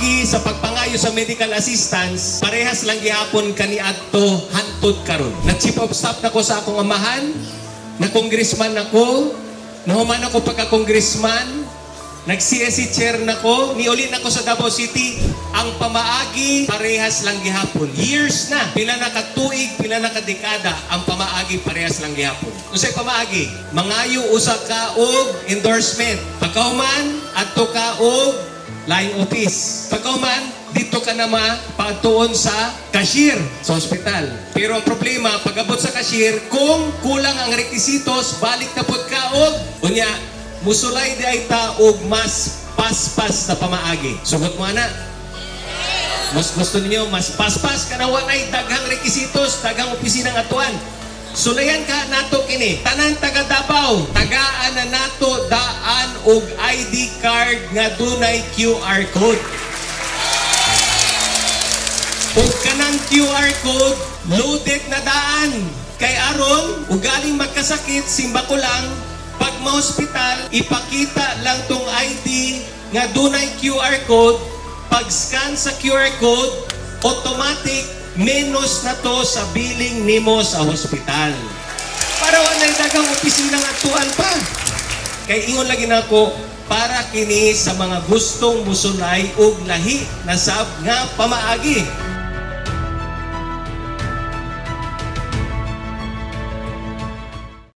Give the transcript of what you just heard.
pamaagi sa pagpangayo sa medical assistance, parehas lang gihapon kaniadto hantod karon. Nag-chief of staff nako sa akong amahan, na congressman ako, nahuman ako pagka-congressman, nag-CSC chair nako, niuli nako sa Davao City. Ang pamaagi parehas lang gihapon. Years na, pila na katuig, pila na kadekada, ang pamaagi parehas lang gihapon. Unsay pamaagi? Mangayo usa ka og endorsement. Pagkahuman adto ka og line office. Pagkahuman dito ka na mapagtuon sa cashier sa ospital. Pero ang problema, pag-abot sa cashier, kung kulang ang requisitos, balik na pod ka og unya musulay di ay ta og mas paspas na pamaagi. Sugot mo ana. Mas gusto ninyo mas paspas kana walay daghang requisitos, daghang opisinang atuan. Sulayan ka nato kini. Tanan taga Davao, tagaan na nato daan og ID card nga dunay QR code. Ug kanang QR code loaded na daan. Kay aron ugaling magkasakit simba ko lang pag ma-hospital, ipakita lang tong ID nga dunay QR code. Pag-scan sa QR code, automatic menos na to sa billing nimo sa hospital. Para walay daghang opisinang atuan pa. Kay ingon lagi nako para kini sa mga gustong musulay og lahi na sab nga pamaagi.